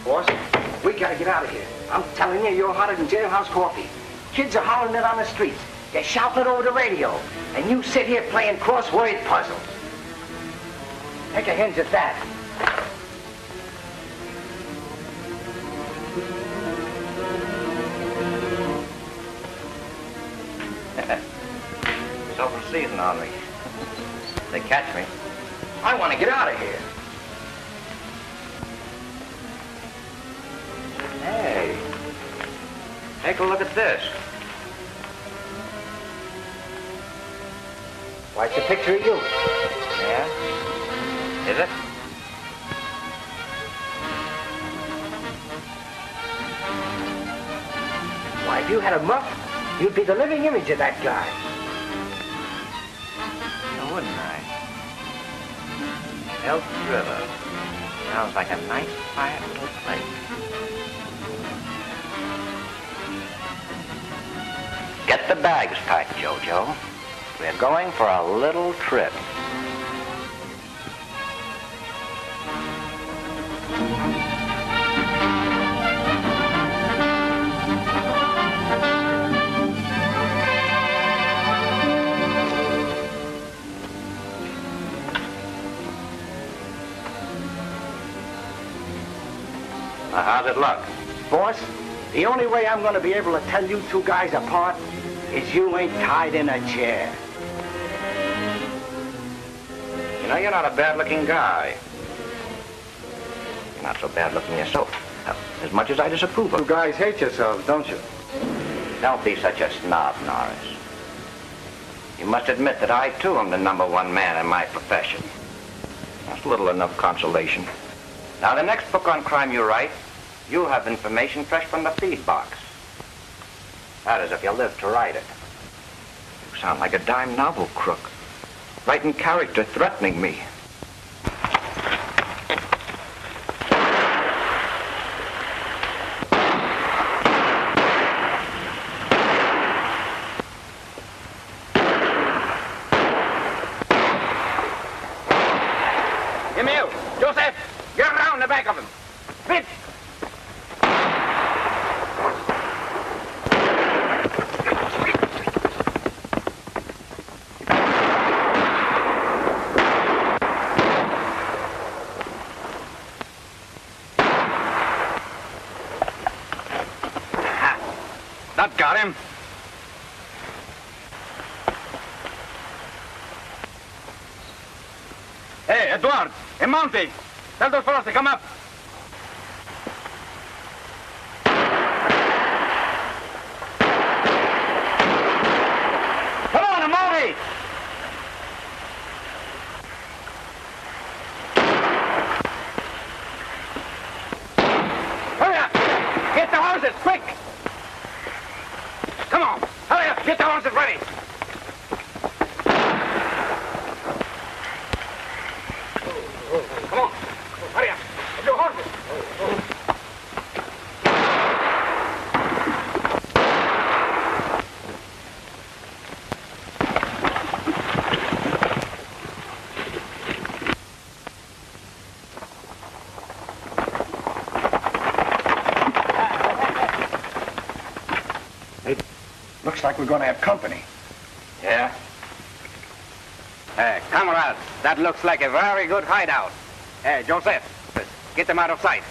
boss. We gotta get out of here. I'm telling you, you're hotter than jailhouse coffee. Kids are hollering it on the streets. They're shouting it over the radio. And you sit here playing crossword puzzles. Take a hinge at that. It's open season on me. They catch me. I want to get out of here. Hey, take a look at this. Why, it's a picture of you. Yeah? Is it? Why, if you had a muff, you'd be the living image of that guy. Oh, wouldn't I? Elk River. Sounds like a nice, quiet little place. Get the bags packed, Jojo. We're going for a little trip. How's it look? Boss, the only way I'm going to be able to tell you two guys apart is you ain't tied in a chair. You know, you're not a bad-looking guy. You're not so bad-looking yourself. As much as I disapprove of. You guys hate yourselves, don't you? Don't be such a snob, Norris. You must admit that I, too, am the #1 man in my profession. That's little enough consolation. Now, the next book on crime you write, you'll have information fresh from the feed box. That is, if you live to write it. You sound like a dime novel crook. Writing character, threatening me. Give me you. Joseph, get around the back of him. Fit. That got him. Hey, Edward, and Mountie, tell those fellows to come up. Come on, Mountie! Hurry up! Get the horses, quick! Come on, hurry up, get the horses ready. Come on, hurry up, get your horses. Looks like we're going to have company. Yeah? Hey, comrades, that looks like a very good hideout. Hey, Joseph, get them out of sight.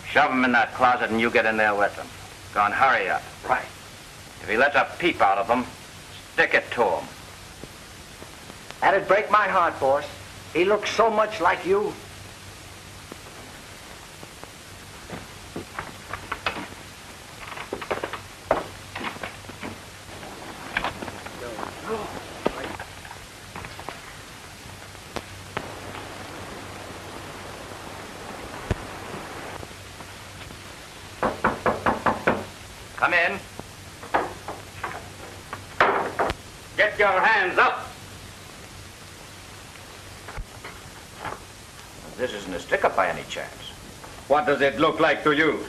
Shove them in that closet and you get in there with them. Go on, hurry up. Right. If he lets a peep out of them, stick it to him. That'd break my heart, boss. He looks so much like you. Come in. Get your hands up. This isn't a stick-up by any chance. What does it look like to you?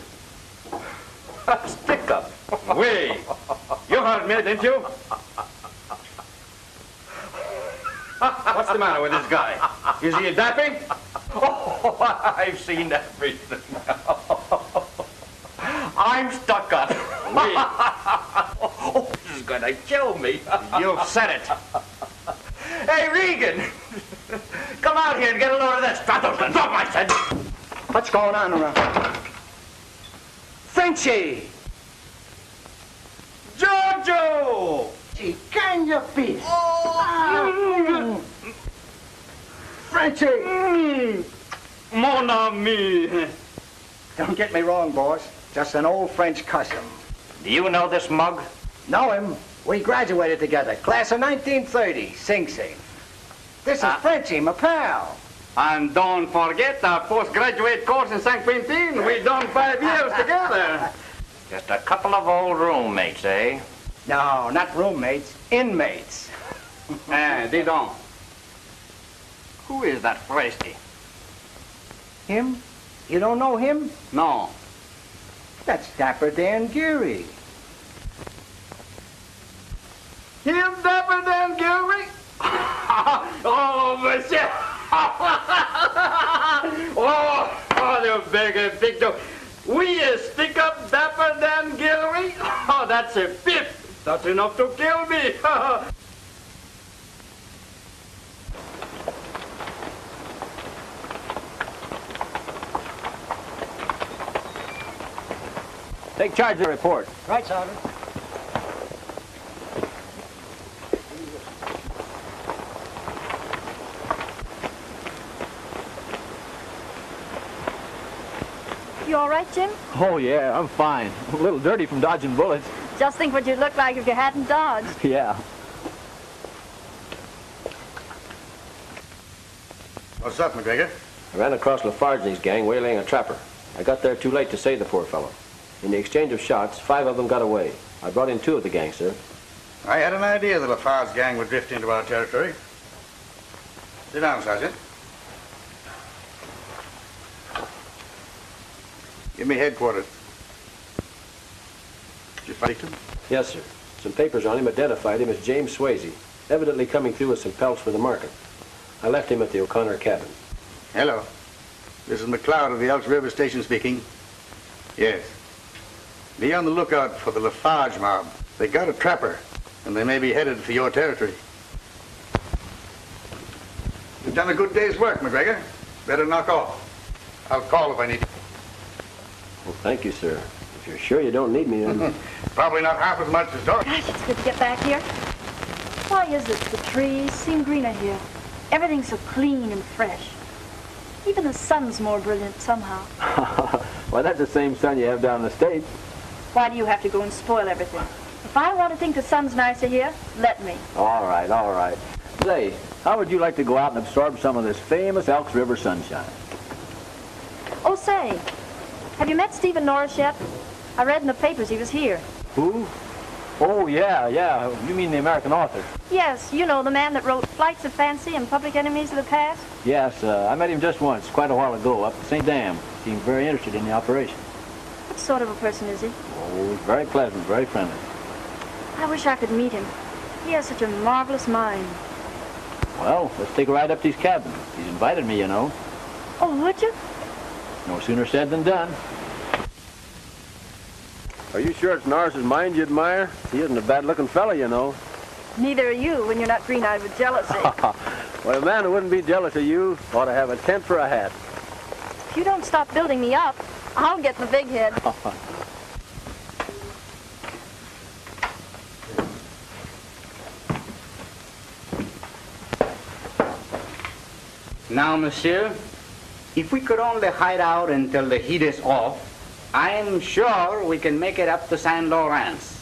A stick-up? Wait. You heard me, didn't you? What's the matter with this guy? Is he a dapping? Oh, I've seen everything. I'm stuck up. Oh, this is going to kill me. You've said it. Hey, Regan, come out here and get a load of this. Drop those guns off, I said. What's going on around? Frenchie! Giorgio! Gee, can you be? Frenchie! Mon ami. Don't get me wrong, boss. Just an old French cousin. Do you know this mug? Know him? We graduated together. Class of 1930, Sing Sing. This is Frenchie, my pal. And don't forget our postgraduate course in St. Quentin. We done 5 years together. Just a couple of old roommates, eh? No, not roommates, inmates. Dis donc. Who is that Fresty? Him? You don't know him? No. That's Dapper Dan Geary. Him dapper Dan Geary? Oh, monsieur. Oh, you big dog. We stick up Dapper Dan Geary? Oh, that's a fifth. That's enough to kill me. Take charge of the report. Right, Sergeant. You all right, Jim? Oh, yeah, I'm fine. A little dirty from dodging bullets. Just think what you'd look like if you hadn't dodged. Yeah. What's up, McGregor? I ran across Lafarge's gang waylaying a trapper. I got there too late to save the poor fellow. In the exchange of shots, 5 of them got away. I brought in 2 of the gangster. I had an idea the Lafarge gang would drift into our territory. Sit down, Sergeant. Give me headquarters. Did you find him? Yes, sir. Some papers on him identified him as James Swayze, evidently coming through with some pelts for the market. I left him at the O'Connor cabin. Hello. This is McLeod of the Elks River Station speaking. Yes. Be on the lookout for the Lafarge mob. They got a trapper, and they may be headed for your territory. You've done a good day's work, McGregor. Better knock off. I'll call if I need you. Well, thank you, sir. If you're sure you don't need me, then... Probably not half as much as Doc. Gosh, it's good to get back here. Why is it the trees seem greener here? Everything's so clean and fresh. Even the sun's more brilliant somehow. Well, that's the same sun you have down in the States. Why do you have to go and spoil everything? If I want to think the sun's nicer here, let me. All right, all right. Say, how would you like to go out and absorb some of this famous Elks River sunshine? Oh, say, have you met Steven Norris yet? I read in the papers he was here. Who? Oh, yeah. You mean the American author? Yes, you know, the man that wrote Flights of Fancy and Public Enemies of the Past. Yes, I met him just once, quite a while ago, up at St. Dam. Seemed very interested in the operation. What sort of a person is he? Oh, very pleasant, very friendly. I wish I could meet him. He has such a marvelous mind. Well, let's take a ride up to his cabin. He's invited me, you know. Oh, would you? No sooner said than done. Are you sure it's Norris's mind you admire? He isn't a bad-looking fella, you know. Neither are you when you're not green-eyed with jealousy. Well, a man who wouldn't be jealous of you ought to have a tent for a hat. If you don't stop building me up, I'll get the big head. Now, monsieur, if we could only hide out until the heat is off, I'm sure we can make it up to St. Lawrence.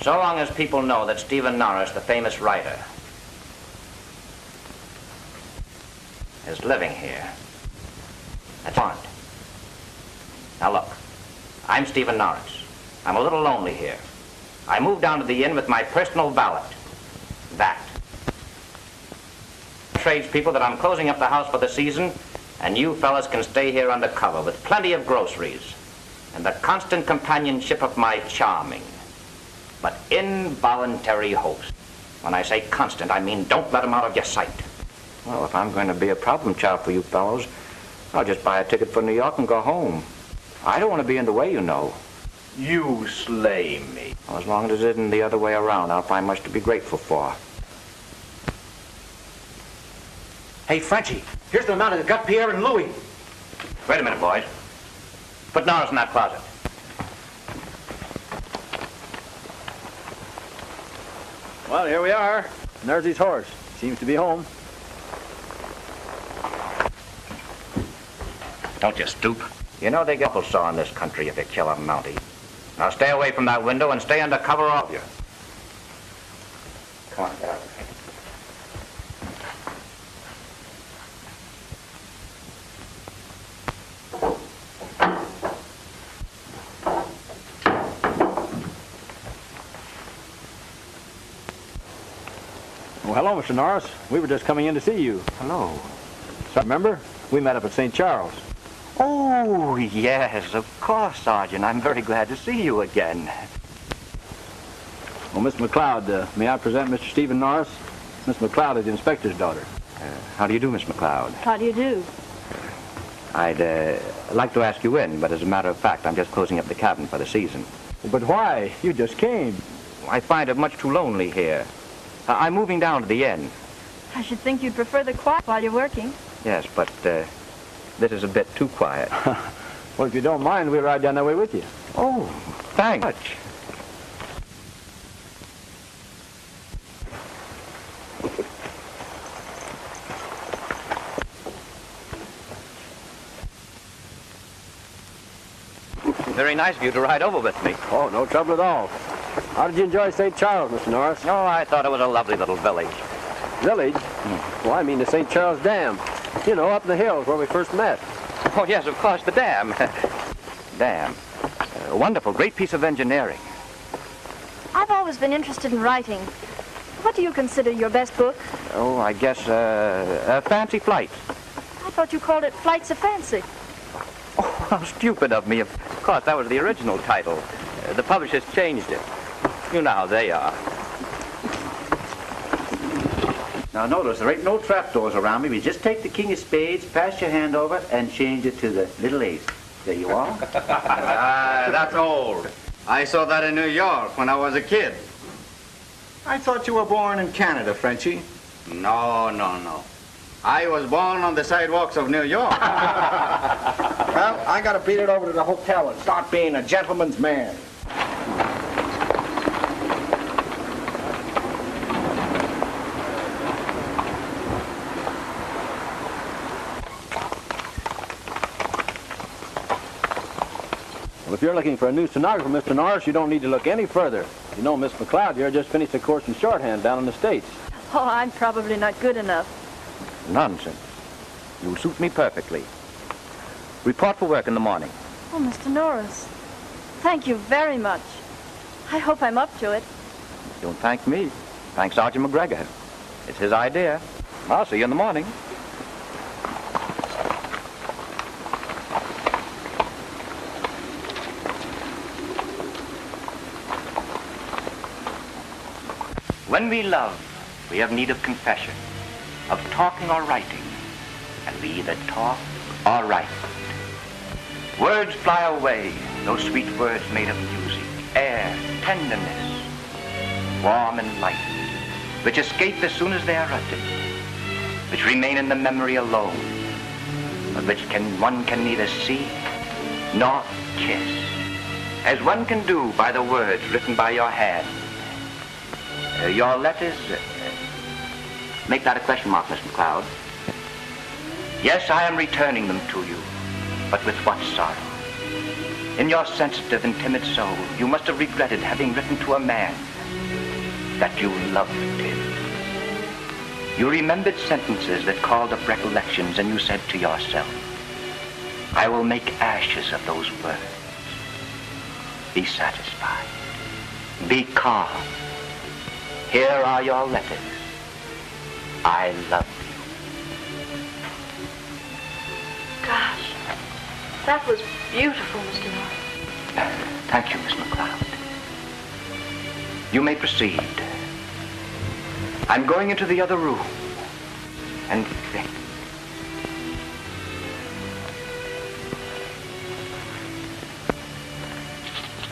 So long as people know that Steven Norris, the famous writer, is living here, that's fine. Now look, I'm Steven Norris. I'm a little lonely here. I moved down to the inn with my personal valet. That. Tradespeople that I'm closing up the house for the season, and you fellas can stay here under cover with plenty of groceries and the constant companionship of my charming but involuntary host. When I say constant, I mean don't let him out of your sight. Well, if I'm going to be a problem child for you fellows, I'll just buy a ticket for New York and go home. I don't want to be in the way, you know. You slay me. Well, as long as it isn't the other way around, I'll find much to be grateful for. Hey, Frenchie, here's the amount that got Pierre and Louis. Wait a minute, boys. Put Norris in that closet. Well, here we are. And there's his horse. Seems to be home. Don't you stoop. You know they get apple saw in this country if you kill a Mountie. Now stay away from that window and stay under cover, all of you. Come on, get out. Oh, hello, Mr. Norris. We were just coming in to see you. Hello. So, remember? We met up at St. Charles. Oh, yes, of course, Sergeant. I'm very glad to see you again. Well, Miss McLeod, may I present Mr. Steven Norris? Miss McLeod is the inspector's daughter. How do you do, Miss McLeod? How do you do? I'd like to ask you in, but as a matter of fact, I'm just closing up the cabin for the season. But why? You just came. I find it much too lonely here. I'm moving down to the inn. I should think you'd prefer the quiet while you're working. Yes, but this is a bit too quiet. Well, if you don't mind, we'll ride down that way with you. Oh, thanks much. Very nice of you to ride over with me. Oh, no trouble at all. How did you enjoy St. Charles, Mr. Norris? Oh, I thought it was a lovely little village. Village? Well, I mean the St. Charles Dam. You know, up in the hills where we first met. Oh, yes, of course, the dam. Dam. Wonderful, great piece of engineering. I've always been interested in writing. What do you consider your best book? Oh, I guess, Fancy Flight. I thought you called it Flights of Fancy. Oh, how stupid of me. Of course, that was the original title. The publishers changed it. You know how they are. Now notice, there ain't no trapdoors around me. We just take the king of spades, pass your hand over, and change it to the little ace. There you are. That's old. I saw that in New York when I was a kid. I thought you were born in Canada, Frenchie. No, no, no. I was born on the sidewalks of New York. Well, I gotta beat it over to the hotel and start being a gentleman's man. Well, if you're looking for a new stenographer, Mr. Norris, you don't need to look any further. You know, Miss McLeod here just finished a course in shorthand down in the States. Oh, I'm probably not good enough. Nonsense. You'll suit me perfectly. Report for work in the morning. Oh, Mr. Norris, thank you very much. I hope I'm up to it. Don't thank me. Thank Sergeant McGregor. It's his idea. I'll see you in the morning. When we love, we have need of confession, of talking or writing, and we either talk or write. Words fly away, those sweet words made of music, air, tenderness, warm and light, which escape as soon as they are uttered, which remain in the memory alone, but which one can neither see nor kiss, as one can do by the words written by your hand. Your letters, make that a question mark, Miss McLeod. Yes, I am returning them to you, but with what sorrow? In your sensitive and timid soul, you must have regretted having written to a man that you loved him. You remembered sentences that called up recollections, and you said to yourself, I will make ashes of those words. Be satisfied. Be calm. Here are your letters. I love you. Gosh, that was beautiful, Mr. Norris. Thank you, Miss McLeod. You may proceed. I'm going into the other room. And...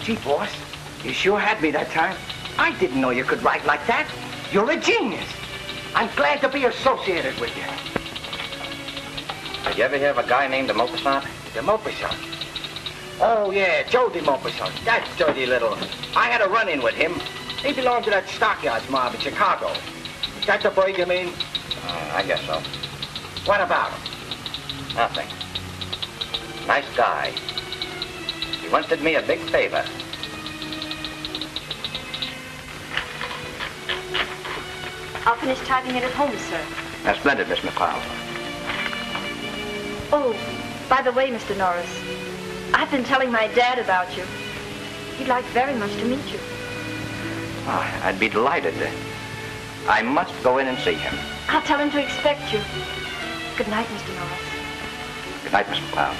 Gee, boss, you sure had me that time. I didn't know you could write like that. You're a genius. I'm glad to be associated with you. Did you ever hear of a guy named de Maupassant? De Maupassant? Oh, yeah, Joe de Maupassant. That dirty little... I had a run-in with him. He belonged to that stockyards mob in Chicago. Is that the bird you mean? I guess so. What about him? Nothing. Nice guy. He once did me a big favor. I'll finish typing it at home, sir. That's splendid, Miss McCloud. Oh, by the way, Mr. Norris, I've been telling my dad about you. He'd like very much to meet you. Oh, I'd be delighted. I must go in and see him. I'll tell him to expect you. Good night, Mr. Norris. Good night, Miss McCloud.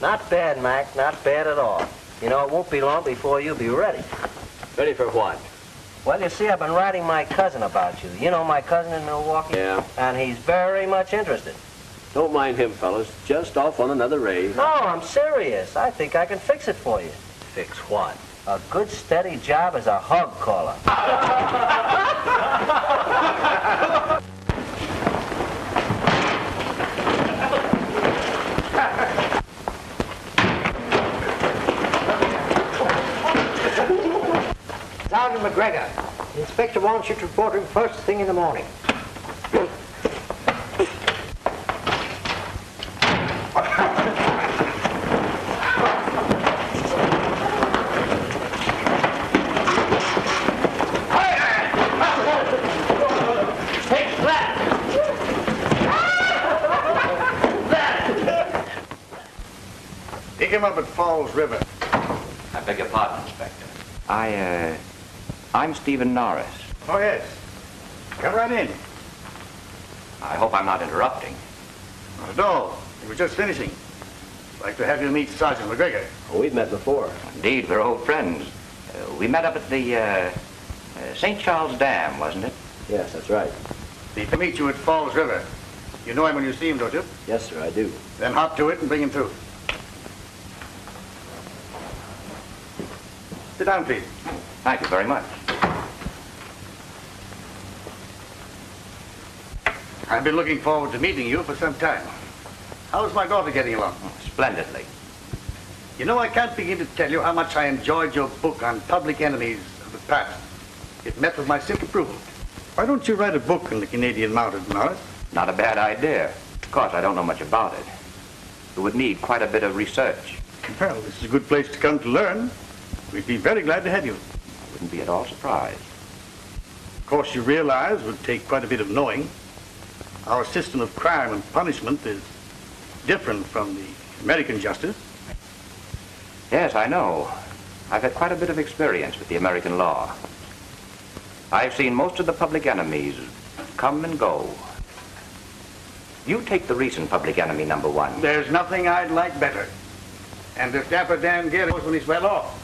Not bad, Mac. Not bad at all. You know, it won't be long before you'll be ready. Ready for what? Well, you see, I've been writing my cousin about you. You know my cousin in Milwaukee? Yeah. And he's very much interested. Don't mind him, fellas. Just off on another raid. No, I'm serious. I think I can fix it for you. Fix what? A good, steady job as a hog caller. Sergeant McGregor, the inspector wants you to report him first thing in the morning. Pick him up at Falls River. I beg your pardon, Inspector. I'm Steven Norris. Oh, yes. Come right in. I hope I'm not interrupting. Not at all. We were just finishing. I'd like to have you meet Sergeant McGregor. Oh, we've met before. Indeed, we're old friends. We met up at the St. Charles Dam, wasn't it? Yes, that's right. He'll meet you at Falls River. You know him when you see him, don't you? Yes, sir, I do. Then hop to it and bring him through. Sit down, please. Thank you very much. I've been looking forward to meeting you for some time. How's my daughter getting along? Oh, splendidly. You know, I can't begin to tell you how much I enjoyed your book on public enemies of the past. It met with my simple approval. Why don't you write a book on the Canadian Mounted, Norris? Not a bad idea. Of course, I don't know much about it. It would need quite a bit of research. Well, this is a good place to come to learn. We'd be very glad to have you. I wouldn't be at all surprised. Of course, you realize it would take quite a bit of knowing. Our system of crime and punishment is different from the American justice. Yes, I know. I've had quite a bit of experience with the American law. I've seen most of the public enemies come and go. You take the recent public enemy #1. There's nothing I'd like better. And if Dapper Dan Geary knows when he's well off,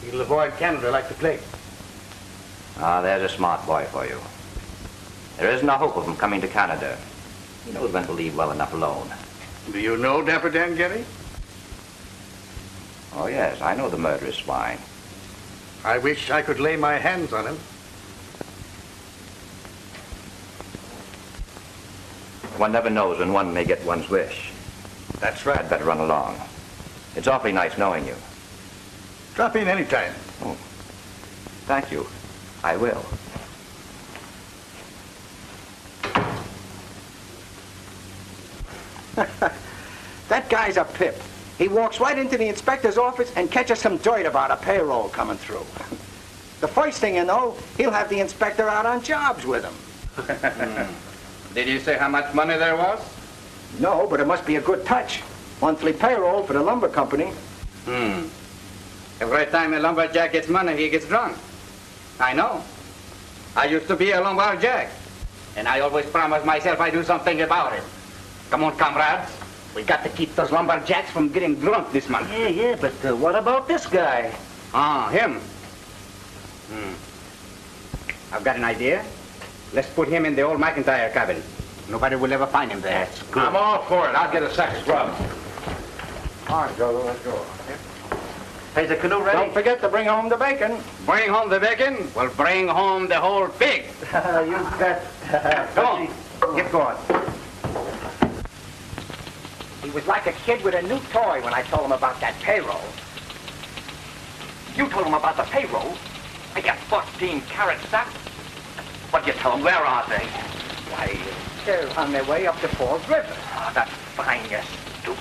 he'll avoid Canada like the plague. Ah, there's a smart boy for you. There isn't a hope of him coming to Canada. He knows when to leave well enough alone. Do you know Dapper Dan Geary? Oh, yes, I know the murderous swine. I wish I could lay my hands on him. One never knows when one may get one's wish. That's right. I'd better run along. It's awfully nice knowing you. Drop in anytime. Oh, thank you. I will. That guy's a pip. He walks right into the inspector's office and catches some dirt about a payroll coming through. The first thing you know, he'll have the inspector out on jobs with him. Did you say how much money there was? No, but it must be a good touch. Monthly payroll for the lumber company. Every time a lumberjack gets money, he gets drunk. I know. I used to be a lumberjack, and I always promised myself I'd do something about it. Come on, comrades. We got to keep those lumberjacks from getting drunk this month. Yeah, but what about this guy? Him. I've got an idea. Let's put him in the old McIntyre cabin. Nobody will ever find him there. That's good. I'm all for it. I'll get a sack of grub. All right, Joe, let's go. Is the canoe ready? Don't forget to bring home the bacon. Bring home the bacon? Well, bring home the whole pig. You bet. Come on. Get going. He was like a kid with a new toy when I told him about that payroll. You told him about the payroll? I got 14 carats, sir. What'd you tell him? Where are they? Why, they're on their way up the Falls River. Oh, that's fine, you stoop.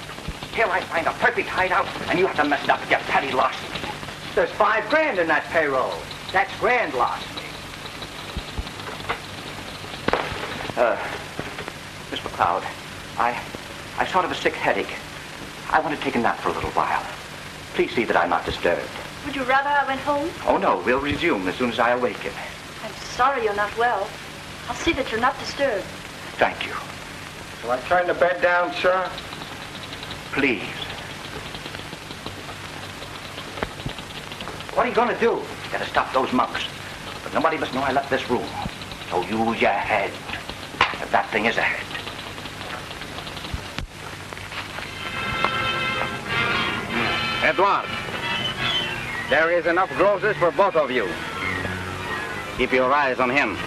Here I find a perfect hideout, and you have to mess it up with your petty loss. There's $5 grand in that payroll. That's grand loss. Miss McLeod, I sort of a sick headache. I want to take a nap for a little while. Please see that I'm not disturbed. Would you rather I went home? Oh, no, we'll resume as soon as I awaken. I'm sorry you're not well. I'll see that you're not disturbed. Thank you. Shall I turn the bed down, sir? Please. What are you going to do? Gotta stop those monks. But nobody must know I left this room. So use your head. If that thing is a head. Edward, there is enough grocers for both of you. Keep your eyes on him.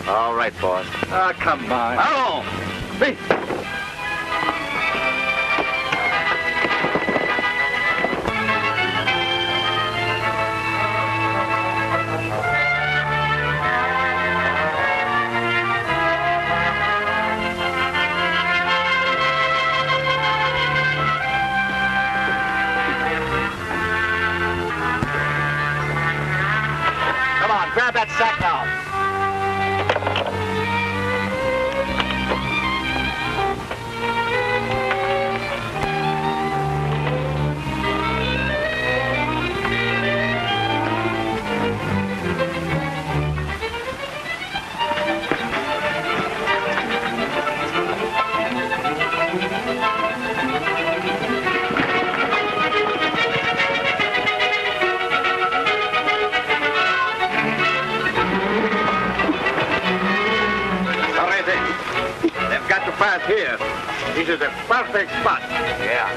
All right, boss. Ah, come on. Hello! Speak. Come on, grab that sack now. They've got to pass here. This is a perfect spot. Yeah.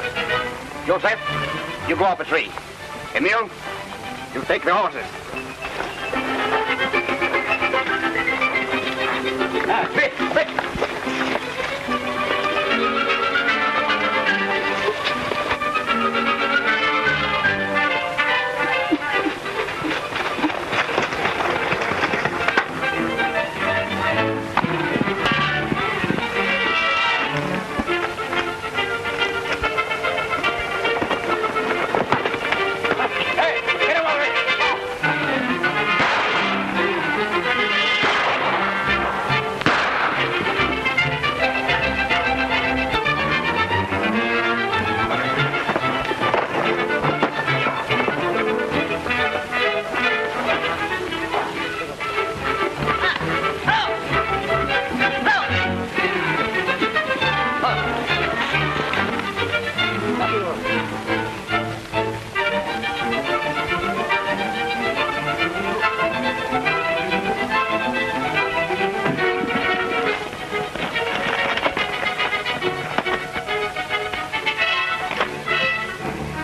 Joseph, you go up a tree. Emil, you take the horses. Quick, quick.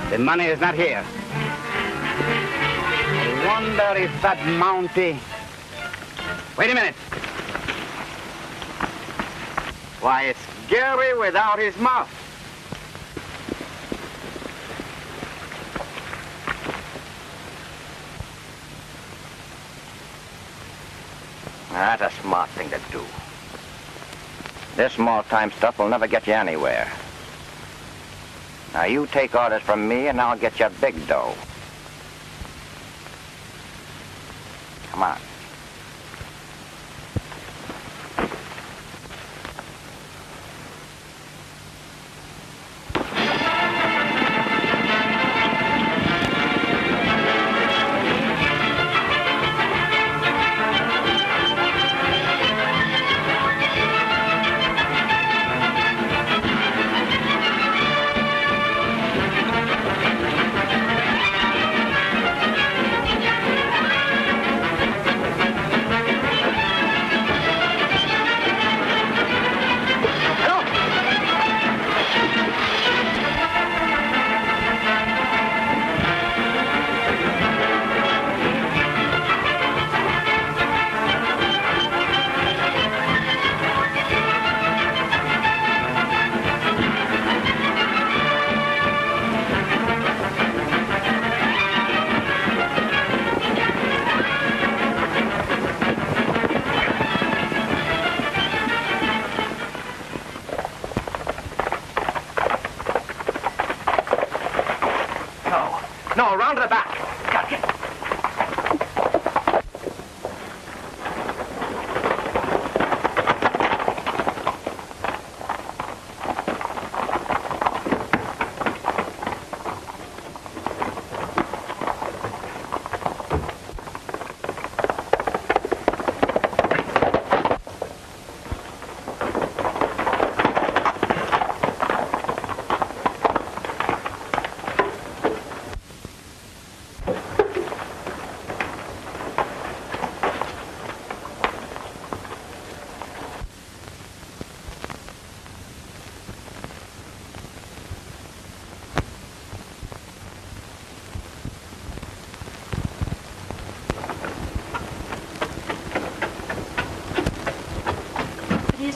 The money is not here. I wonder if that Mountie... Wait a minute. Why, it's Geary without his mouth. That's a smart thing to do. This small-time stuff will never get you anywhere. Now, you take orders from me, and I'll get you big dough. Come on. No, around to the back. Got it.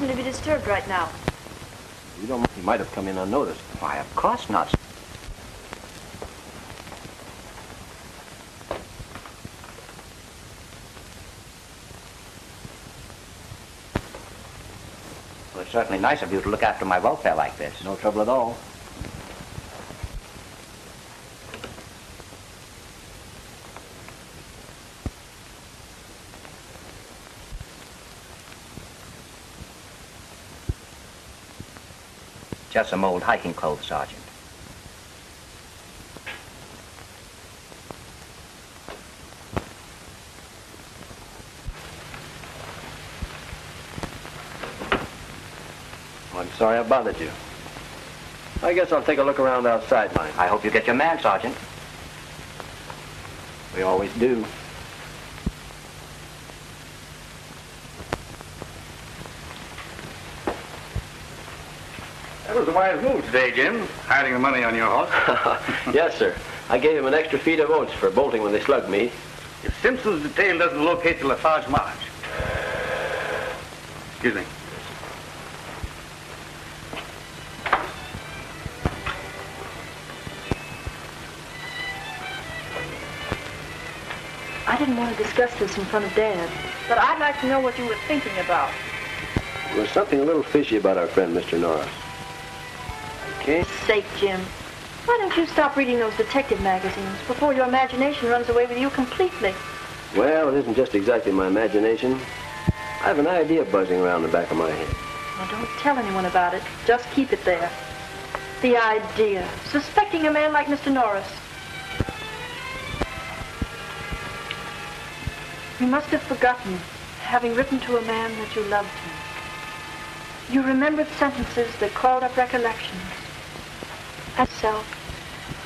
To be disturbed right now. You don't. He might have come in unnoticed. Why, of course not. Well, it's certainly nice of you to look after my welfare like this. No trouble at all. Just some old hiking clothes, Sergeant. Well, I'm sorry I bothered you. I guess I'll take a look around outside, Mike. I hope you get your man, Sergeant. We always do. That was a wise move today, Jim, hiding the money on your horse. Yes, sir. I gave him an extra feed of oats for bolting when they slugged me. If Simpson's detail doesn't locate the Lafarge March. Excuse me. I didn't want to discuss this in front of Dad, but I'd like to know what you were thinking about. There's something a little fishy about our friend, Mr. Norris. Okay? Sake, Jim. Why don't you stop reading those detective magazines before your imagination runs away with you completely? Well, it isn't just exactly my imagination. I have an idea buzzing around the back of my head. Well, don't tell anyone about it. Just keep it there. The idea. Suspecting a man like Mr. Norris. You must have forgotten having written to a man that you loved him. You remembered sentences that called up recollections. As self.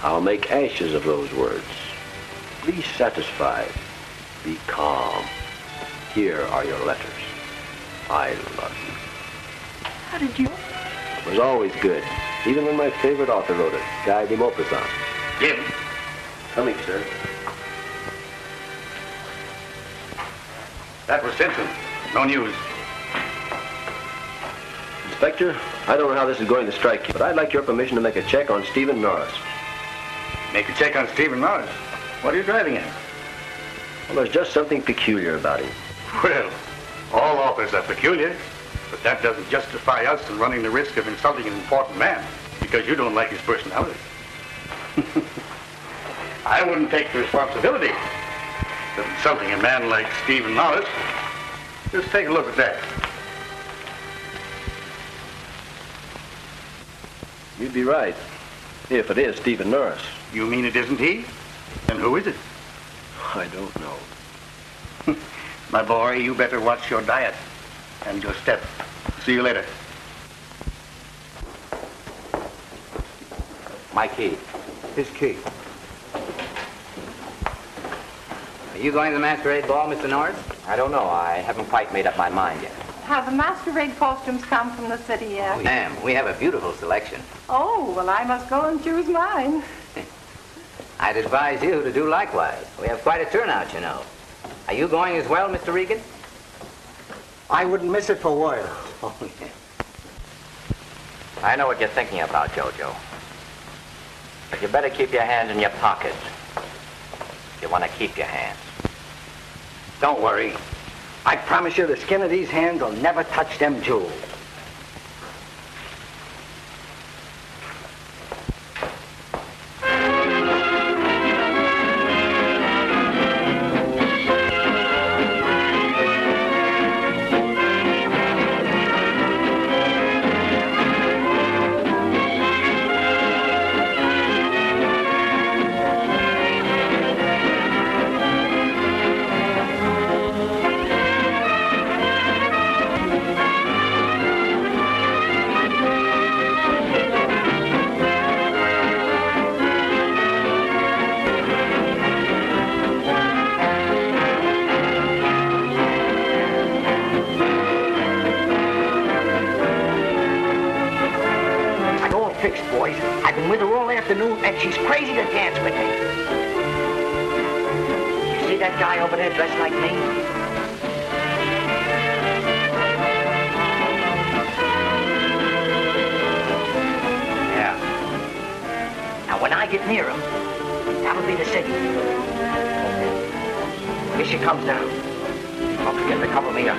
I'll make ashes of those words. Be satisfied. Be calm. Here are your letters. I love you. How did you? It was always good, even when my favorite author wrote it, Guy de Maupassant. Jim. Coming, sir. That was Simpson. No news. Inspector, I don't know how this is going to strike you, but I'd like your permission to make a check on Steven Norris. Make a check on Steven Norris. What are you driving at? Well, there's just something peculiar about him. Well, All authors are peculiar, but that doesn't justify us in running the risk of insulting an important man because you don't like his personality. I wouldn't take the responsibility of insulting a man like Steven Norris. Just take a look at that. You'd be right, if it is Steven Norris. You mean it isn't he? Then who is it? I don't know. My boy, you better watch your diet and your step. See you later. My key. His key. Are you going to the masquerade ball, Mr. Norris? I don't know. I haven't quite made up my mind yet. Have the masquerade costumes come from the city yet? Oh, ma'am, we have a beautiful selection. Oh, well, I must go and choose mine. I'd advise you to do likewise. We have quite a turnout, you know. Are you going as well, Mr. Regan? I wouldn't miss it for worlds. Oh, yeah. I know what you're thinking about, Jojo. But you better keep your hands in your pockets. If you want to keep your hands. Don't worry. I promise you the skin of these hands will never touch them jewels. And she's crazy to dance with me. You see that guy over there dressed like me? Yeah. Now, when I get near him, that'll be the signal. Here she comes now. Don't forget to cover me up.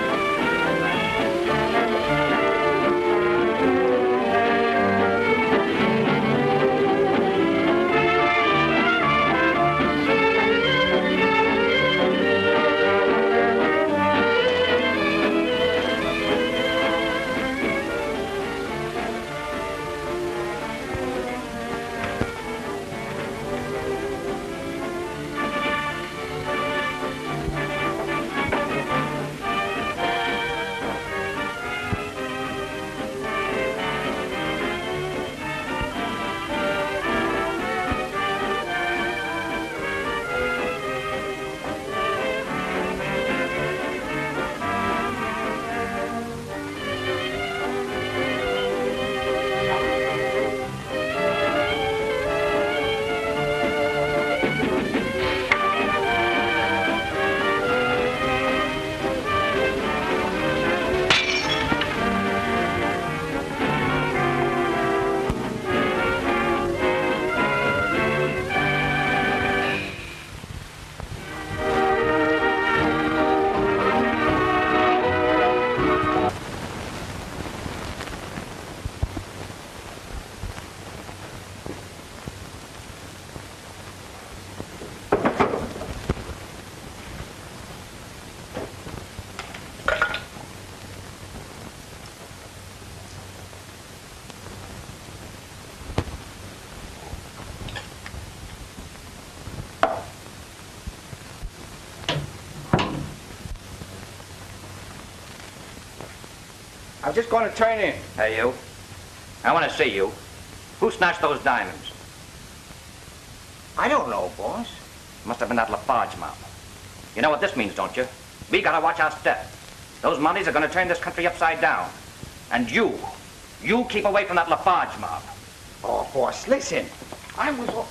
I'm just going to turn in. Hey, you. I want to see you. Who snatched those diamonds? I don't know, boss. Must have been that Lafarge mob. You know what this means, don't you? We gotta watch our step. Those mummies are gonna turn this country upside down. And you keep away from that Lafarge mob. Oh, boss, listen. I was...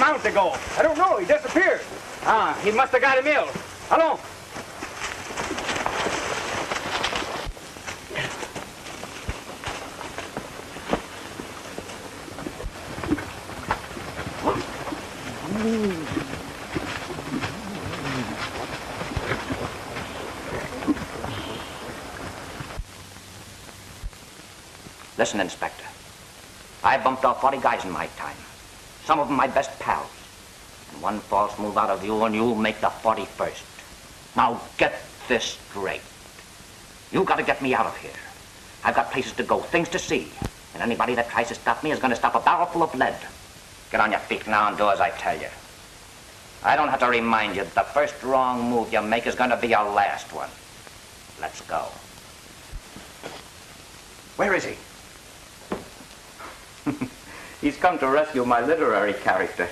Mount to go? I don't know. He disappeared. Ah, he must have got him ill. Hello? Listen, Inspector. I bumped off 40 guys in my time. Some of them my best pals. And one false move out of you and you'll make the 41st. Now get this straight. You gotta get me out of here. I've got places to go, things to see. And anybody that tries to stop me is gonna stop a barrel full of lead. Get on your feet now and do as I tell you. I don't have to remind you that the first wrong move you make is gonna be your last one. Let's go. Where is he? He's come to rescue my literary character.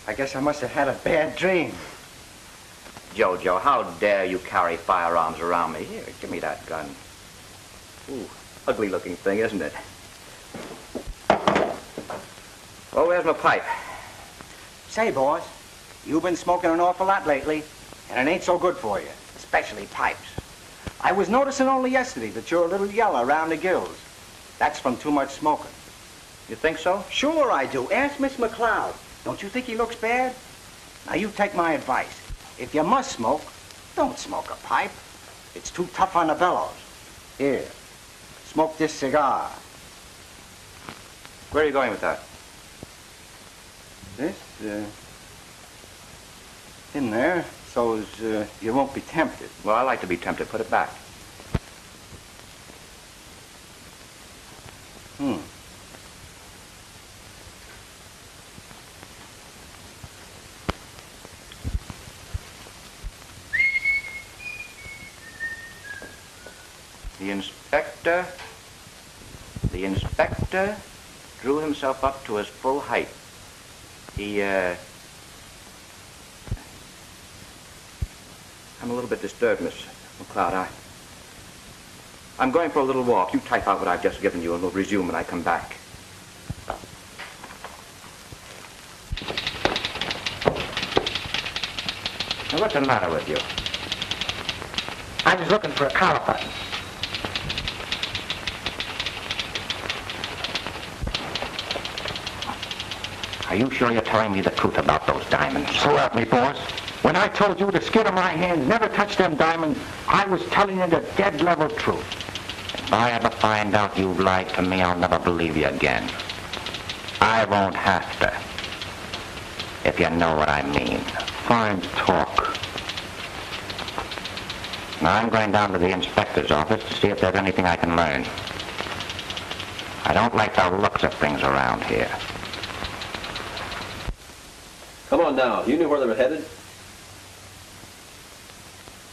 I guess I must have had a bad dream. Jojo, how dare you carry firearms around me? Here, give me that gun. Ooh, ugly looking thing, isn't it? Well, where's my pipe? Say, boss, you've been smoking an awful lot lately, and it ain't so good for you, especially pipes. I was noticing only yesterday that you're a little yellow around the gills. That's from too much smoking. You think so? Sure I do. Ask Miss McLeod. Don't you think he looks bad? Now, you take my advice. If you must smoke, don't smoke a pipe. It's too tough on the bellows. Here, smoke this cigar. Where are you going with that? This, in there, so as you won't be tempted. Well, I like to be tempted. Put it back. The inspector drew himself up to his full height. I'm a little bit disturbed, Miss McLeod. I'm going for a little walk. You type out what I've just given you, and we'll resume when I come back. Now, what's the matter with you? I was looking for a collar button. Are you sure you're telling me the truth about those diamonds? So help me, boss. When I told you the skin of my hand never touched them diamonds, I was telling you the dead level truth. If I ever find out you've lied to me, I'll never believe you again. I won't have to. If you know what I mean. Fine talk. Now, I'm going down to the inspector's office to see if there's anything I can learn. I don't like the looks of things around here. Come on now. You knew where they were headed?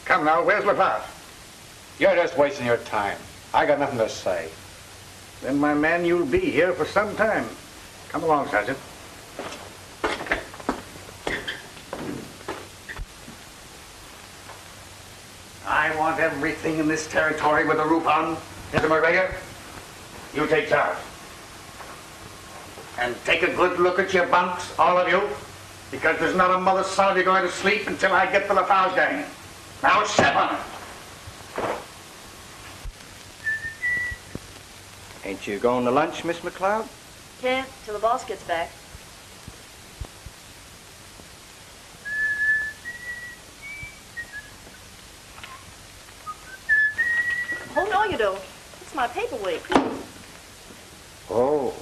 Come now, where's McLeod? You're just wasting your time. I got nothing to say. Then, my man, you'll be here for some time. Come along, Sergeant. I want everything in this territory with a roof on. Mr. McGregor, you take charge. And take a good look at your bunks, all of you, because there's not a mother son of you going to sleep until I get the Lafarge gang. Now step on it. Ain't you going to lunch, Miss McLeod? Can't till the boss gets back. Oh, no, you don't. It's my paperweight. Oh.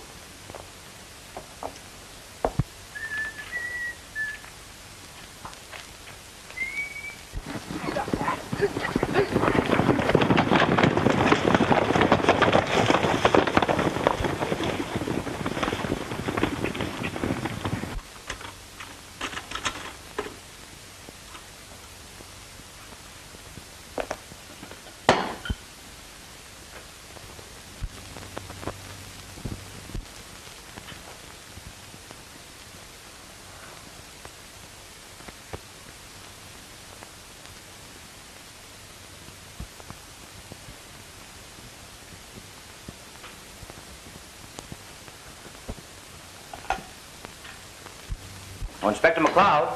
Oh, Inspector McLeod?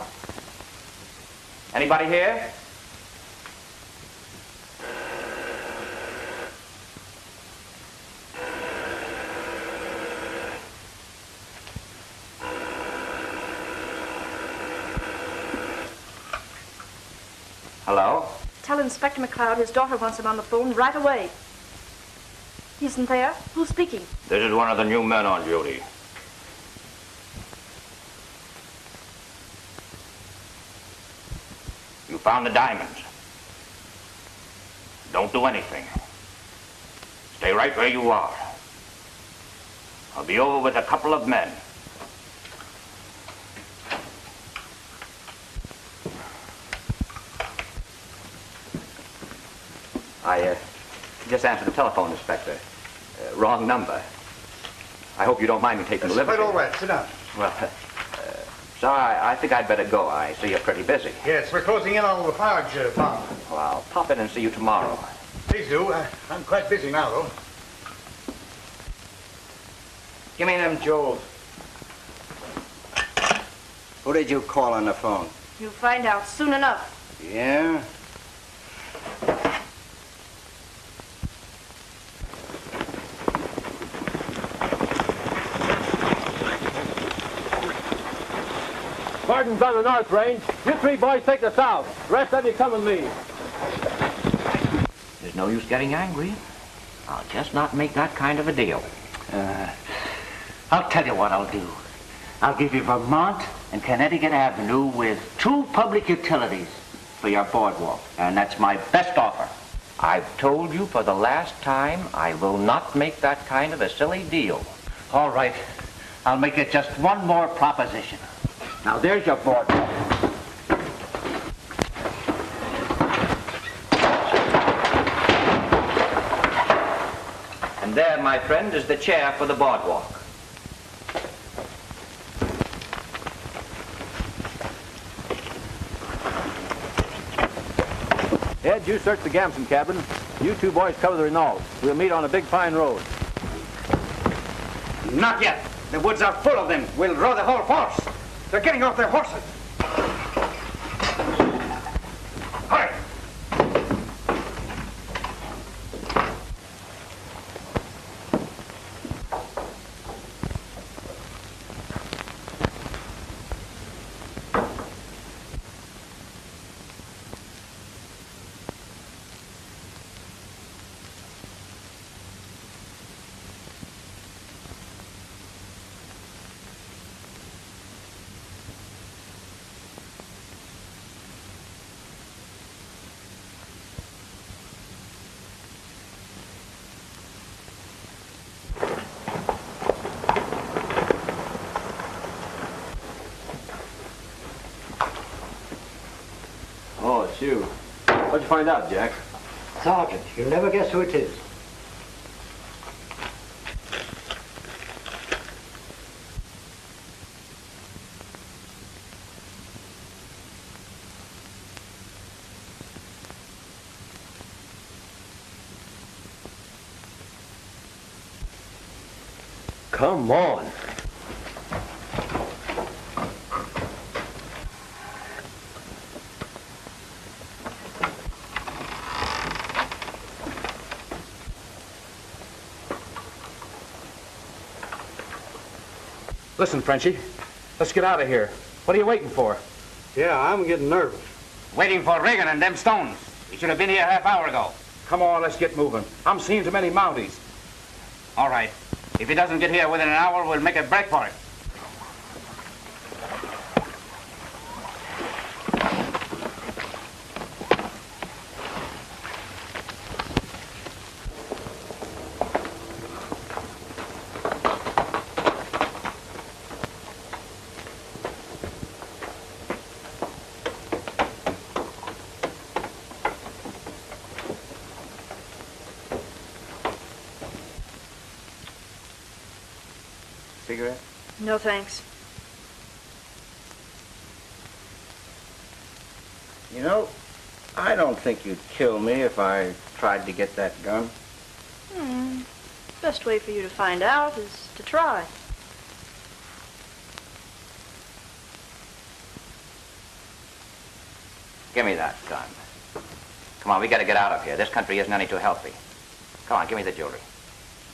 Anybody here? Hello? Tell Inspector McLeod his daughter wants him on the phone right away. He isn't there? Who's speaking? This is one of the new men on duty. You found the diamonds. Don't do anything. Stay right where you are. I'll be over with a couple of men. I just answered the telephone, Inspector. Wrong number. I hope you don't mind me taking the liberty. Quite all right. Sit down. Well, sir, I think I'd better go. I see you're pretty busy. Yes, we're closing in on the Lafarge farm. Well, I'll pop in and see you tomorrow. Please do. I'm quite busy now, though. Give me them jewels. Who did you call on the phone? You'll find out soon enough. Yeah? Gordon's on the north range. You three boys take the south. The rest of you come with me. There's no use getting angry. I'll just not make that kind of a deal. I'll tell you what I'll do. I'll give you Vermont and Connecticut Avenue with 2 public utilities for your boardwalk. And that's my best offer. I've told you for the last time I will not make that kind of a silly deal. All right. I'll make it just one more proposition. Now, there's your boardwalk. And there, my friend, is the chair for the boardwalk. Ed, you search the Gamson cabin. You 2 boys cover the Renault. We'll meet on a big pine road. Not yet. The woods are full of them. We'll draw the whole force. They're getting off their horses. Hurry! Oh, it's you. What'd you find out, Jack? Sergeant, you'll never guess who it is. Come on. Listen, Frenchie, let's get out of here. What are you waiting for? Yeah, I'm getting nervous. Waiting for Reagan and them stones. We should have been here half hour ago. Come on, let's get moving. I'm seeing too many Mounties. All right. If he doesn't get here within an hour, we'll make a break for it. Cigarette? No, thanks. You know, I don't think you'd kill me if I tried to get that gun. Best way for you to find out is to try. Give me that gun. Come on, we gotta get out of here. This country isn't any too healthy. Come on, give me the jewelry.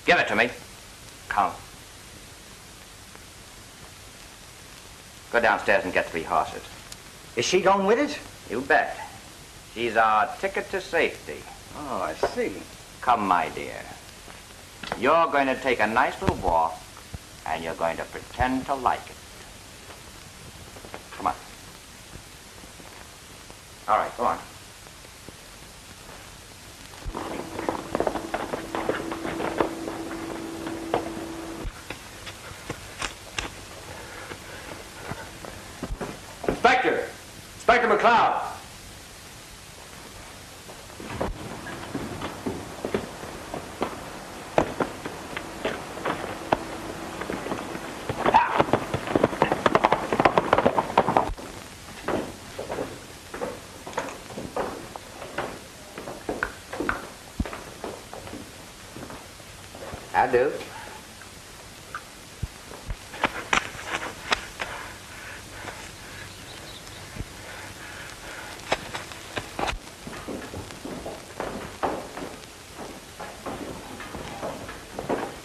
Give it to me. Come. Go downstairs and get 3 horses. Is she going with us? You bet. She's our ticket to safety. Oh, I see. Come, my dear. You're going to take a nice little walk, and you're going to pretend to like it. Come on. All right, go on. Inspector McLeod. I do.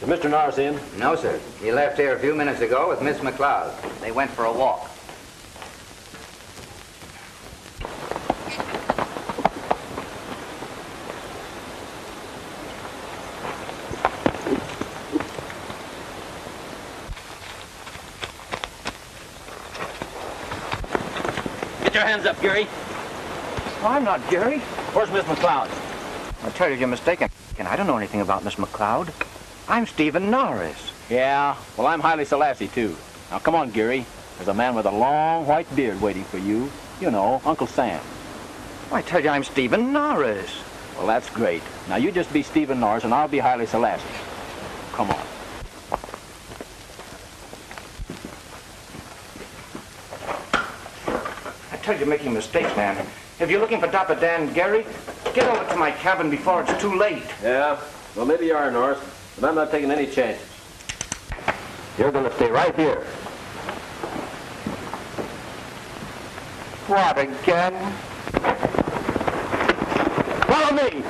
Is Mr. Norris in? No, sir. He left here a few minutes ago with Miss McLeod. They went for a walk. Get your hands up, Geary. Oh, I'm not Geary. Where's Miss McLeod? I tell you, you're mistaken. And I don't know anything about Miss McLeod. I'm Steven Norris. Yeah, well, I'm Haile Selassie, too. Now, come on, Geary. There's a man with a long white beard waiting for you. You know, Uncle Sam. I tell you, I'm Steven Norris. Well, that's great. Now, you just be Steven Norris, and I'll be Haile Selassie. Come on. I tell you, you're making mistakes, man. If you're looking for Dr. Dan Geary, get over to my cabin before it's too late. Yeah, well, maybe you are, Norris, but I'm not taking any chances. You're going to stay right here. What, again? Follow me!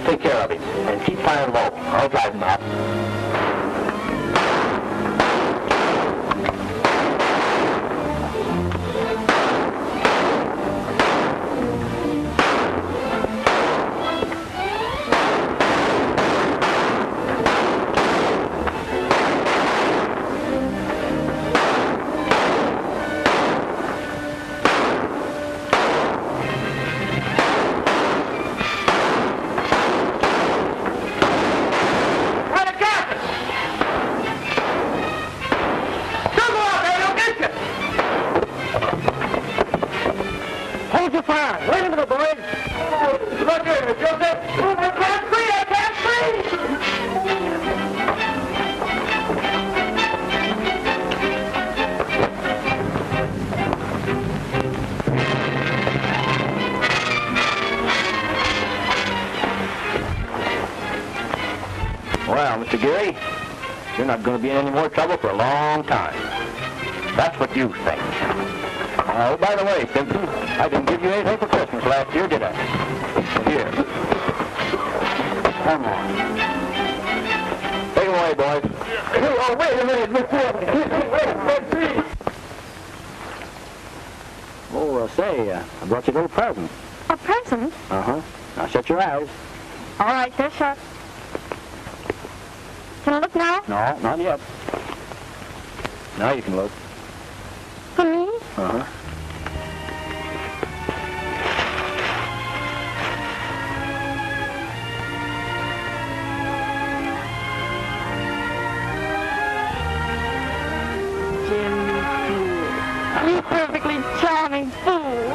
Take care of him and keep firing low. I'll drive him out. on. Wait a minute, boys. Look here, Joseph. I can't breathe. I can't Well, Mr. Geary, you're not going to be in any more trouble for a long time. That's what you think. Oh, by the way, Simpson, I didn't give you anything for Christmas last year, did I? Here. Come on. Take it away, boys. Oh, wait a minute, Mr. Oh, say, I brought you a little present. A present? Uh-huh. Now shut your eyes. All right, they're shut. Can I look now? No, not yet. Now you can look. For me? Uh-huh. Jim, you fool. You perfectly charming fool.